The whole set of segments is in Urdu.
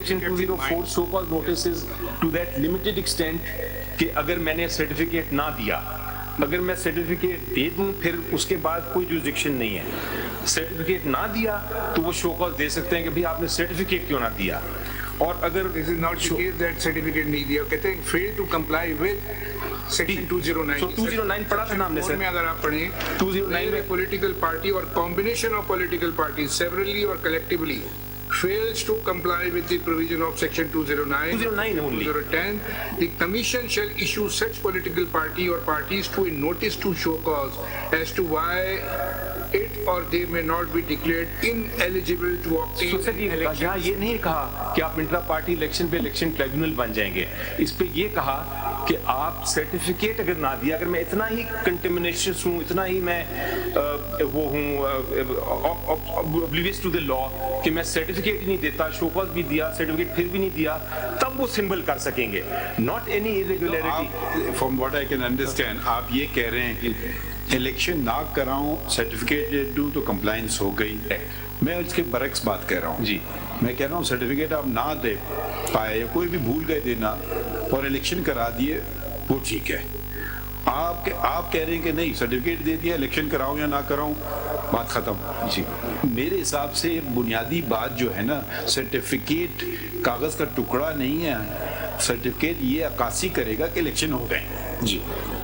Section 204 so called notices to that limited extent کہ اگر میں نے سرٹیفکیٹ نہ دیا, اگر میں سرٹیفکیٹ دے دوں پھر اس کے بعد کوئی جوریسڈکشن نہیں ہے. سرٹیفکیٹ نہ دیا تو وہ شو کاز دے سکتے ہیں کہ بھئی آپ نے سرٹیفکیٹ کیوں نہ دیا. اور اگر this is not the case that certificate نہیں دیا, کہتے ہیں fail to comply with section 209. So 209 پڑھا تھا نا ہم نے سر, میں اگر آپ پڑھیں 209 میں political party or combination of political parties severally or collectively fails to comply with the provision of section 209 only. 210, the commission shall issue such political party or parties to a notice to show cause as to why it or they may not be declared ineligible to obtain election. یہاں یہ نہیں کہا کہ آپ انٹرا پارٹی الیکشن پہ الیکشن ٹریبیونل بن جائیں گے, اس پہ یہ کہا کہ آپ سرٹیفکیٹ اگر نہ دیا, اگر میں اتنا ہی کنٹیمنیشن ہوں, اتنا ہی میں وہ ہوں oblivious to the law کہ میں سرٹیفکیٹ ہی نہیں دیتا, شو کاز بھی دیا, سرٹیفکیٹ پھر بھی نہیں دیا, تب وہ سمبل کر سکیں گے. not any irregularity. From what I can understand, آپ یہ کہہ رہے ہیں کہ الیکشن نہ کراؤں, سرٹیفکیٹ دوں تو کمپلائنس ہو گئی. میں اس کے برعکس بات کہہ رہا ہوں. جی, میں کہہ رہا ہوں سرٹیفکیٹ آپ نہ دے پائے, کوئی بھی بھول گئے دینا اور الیکشن کرا دیے, وہ ٹھیک ہے. آپ کہہ رہے ہیں کہ نہیں سرٹیفکیٹ دے دیا, الیکشن کراؤں یا نہ کراؤں, بات ختم. جی, میرے حساب سے بنیادی بات جو ہے نا, سرٹیفکیٹ کاغذ کا ٹکڑا نہیں ہے. سرٹیفکیٹ یہ عکاسی کرے گا کہ الیکشن ہو گئے. جی,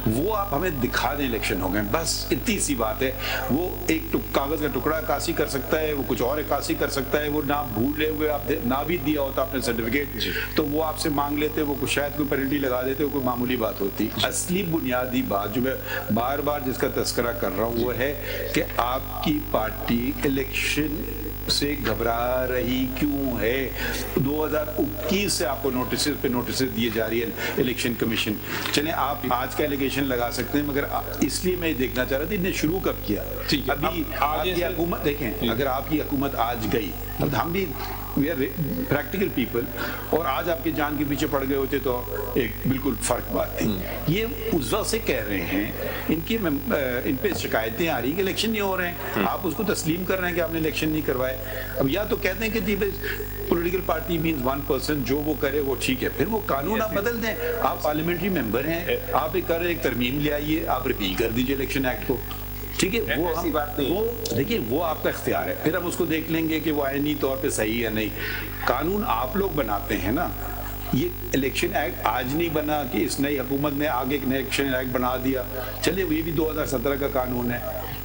وہ آپ ہمیں دکھا دیں الیکشن ہو گئے, بس اتنی سی بات ہے. وہ ایک کاغذ کا ٹکڑا عکاسی کر سکتا ہے, وہ کچھ اور عکاسی کر سکتا ہے. وہ نہ بھولے ہوئے آپ نہ بھی دیا ہوتا آپ نے سرٹیفکیٹ, تو وہ آپ سے مانگ لیتے, وہ شاید کوئی پینلٹی لگا دیتے, وہ کوئی معمولی بات ہوتی. اصلی بنیادی بات جو میں بار بار جس کا تذکرہ کر رہا ہوں وہ ہے کہ آپ کی پارٹی الیکشن سے گھبرا رہی کیوں ہے. 2021 سے آپ کو نوٹسز پہ نوٹسز دیے جا رہی ہے الیکشن کمیشن. چلیں آپ آج کا الیگیشن لگا سکتے ہیں, مگر اس لیے میں دیکھنا چاہ رہا تھا انہیں شروع کب کیا. ابھی آپ کی حکومت دیکھیں, اگر آپ کی حکومت آج گئی, اب ہم بھی وی آر پریکٹیکل پیپل, اور آج آپ کی جان کے پیچھے پڑ گئے ہوتے تو ایک بالکل فرق بات تھی. یہ اس وقت سے کہہ رہے ہیں, ان پہ شکایتیں آ رہی ہیں کہ الیکشن نہیں ہو رہے ہیں, آپ اس کو تسلیم کر رہے ہیں کہ آپ نے الیکشن نہیں کروائے. اب یا تو کہتے ہیں کہ جی political party means one person, جو وہ کرے وہ ٹھیک ہے, پھر وہ قانون آپ بدل دیں. آپ پارلیمنٹری ممبر ہیں, آپ ایک ترمیم لے آئیے, آپ ریپیل کر دیجیے الیکشن ایکٹ کو, ٹھیک ہے. وہ دیکھیے وہ آپ کا اختیار ہے, پھر ہم اس کو دیکھ لیں گے کہ وہ آئینی طور پہ صحیح ہے نہیں. قانون آپ لوگ بناتے ہیں نا. یہ الیکشن ایکٹ آج نہیں بنا کہ اس نئی حکومت نے آگے ایک نیا الیکشن ایکٹ بنا دیا. چلے یہ بھی 2017 کا قانون ہے,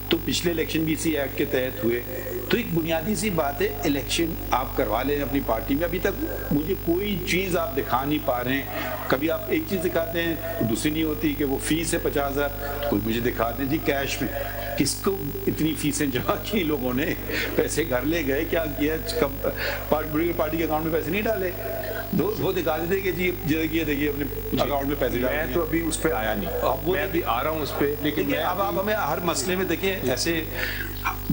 تو پچھلے الیکشن بھی اسی ایکٹ کے تحت ہوئے. تو ایک بنیادی سی بات ہے, الیکشن آپ کروا لیں اپنی پارٹی میں. ابھی تک مجھے کوئی چیز آپ دکھا نہیں پا رہے ہیں. کبھی آپ ایک چیز دکھاتے ہیں, دوسری نہیں ہوتی کہ وہ فیس ہے 50,000, کوئی مجھے دکھاتے ہیں جی کیش میں. کس کو اتنی فیسیں جمع کی لوگوں نے, پیسے گھر لے گئے, کیا کیا, کب پارٹی کے اکاؤنٹ میں پیسے نہیں ڈالے, وہ دکھا دیتے کہ جی یہ دیکھیے اپنے اکاؤنٹ میں پیسے ڈالے. میں تو ابھی اس پہ آیا نہیں, اب میں ابھی آ رہا ہوں اس پہ. لیکن اب آپ ہمیں ہر مسئلے میں دیکھیں ایسے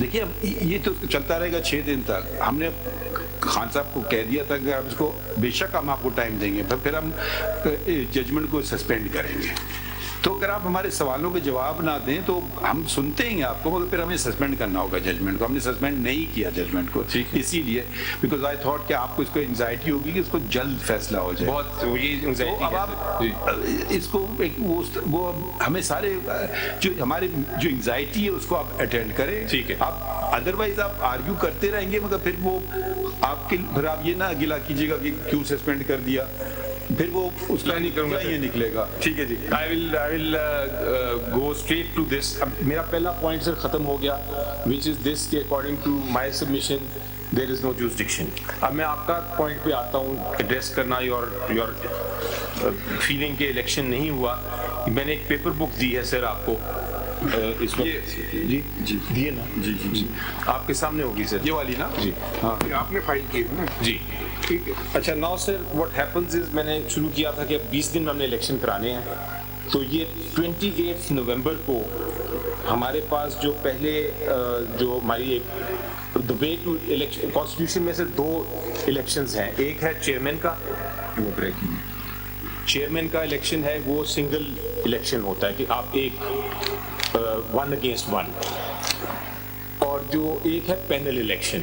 دیکھیے, یہ تو چلتا رہے گا 6 دن تک. ہم نے خان صاحب کو کہہ دیا تھا کہ آپ اس کو بے شک ہم آپ کو ٹائم دیں گے, پھر ہم ججمنٹ کو سسپینڈ کریں گے. تو اگر آپ ہمارے سوالوں کے جواب نہ دیں تو ہم سنتے ہیں آپ کو, مگر پھر ہمیں سسپینڈ کرنا ہوگا ججمنٹ کو. ہم نے سسپینڈ نہیں کیا ججمنٹ کو اسی لیے بیکاز آئی تھاٹ کہ آپ کو اس کو انگزائٹی ہوگی کہ اس کو جلد فیصلہ ہو جائے. بہت اب آپ اس کو وہ ہمیں سارے جو ہمارے جو انگزائٹی ہے اس کو آپ اٹینڈ کریں. ٹھیک ہے. آپ ادروائز آپ آرگیو کرتے رہیں گے, مگر پھر وہ آپ کے پھر آپ یہ نہ گلا کیجیے گا کہ کیوں سسپینڈ کر دیا, پھر وہ اس کا نہیں کروں گا, یہ نکلے گا. ٹھیک ہے جی, I will go straight to this. اب میرا پہلا پوائنٹ سر ختم ہو گیا, which is this کہ according to my submission there is no jurisdiction. اب میں آپ کا پوائنٹ پہ آتا ہوں, ایڈریس کرنا your feeling کہ الیکشن نہیں ہوا. میں نے ایک پیپر بک دی ہے سر آپ کو اس وقت. جی جی دیے نا, جی جی جی آپ کے سامنے ہوگی سر, یہ والی نا. جی ہاں, آپ نے فائل کی ہے نا. جی ٹھیک ہے. اچھا now sir what happens is, میں نے شروع کیا تھا کہ 20 دن میں ہم نے الیکشن کرانے ہیں. تو یہ 28 نومبر کو ہمارے پاس جو پہلے جو ہماری ایک the way to election constitution میں سے 2 الیکشنز ہیں. ایک ہے چیئرمین کا, چیئرمین کا الیکشن ہے, وہ سنگل الیکشن ہوتا ہے کہ آپ ایک 1 against 1. اور جو ایک ہے پینل الیکشن,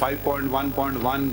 5.1.1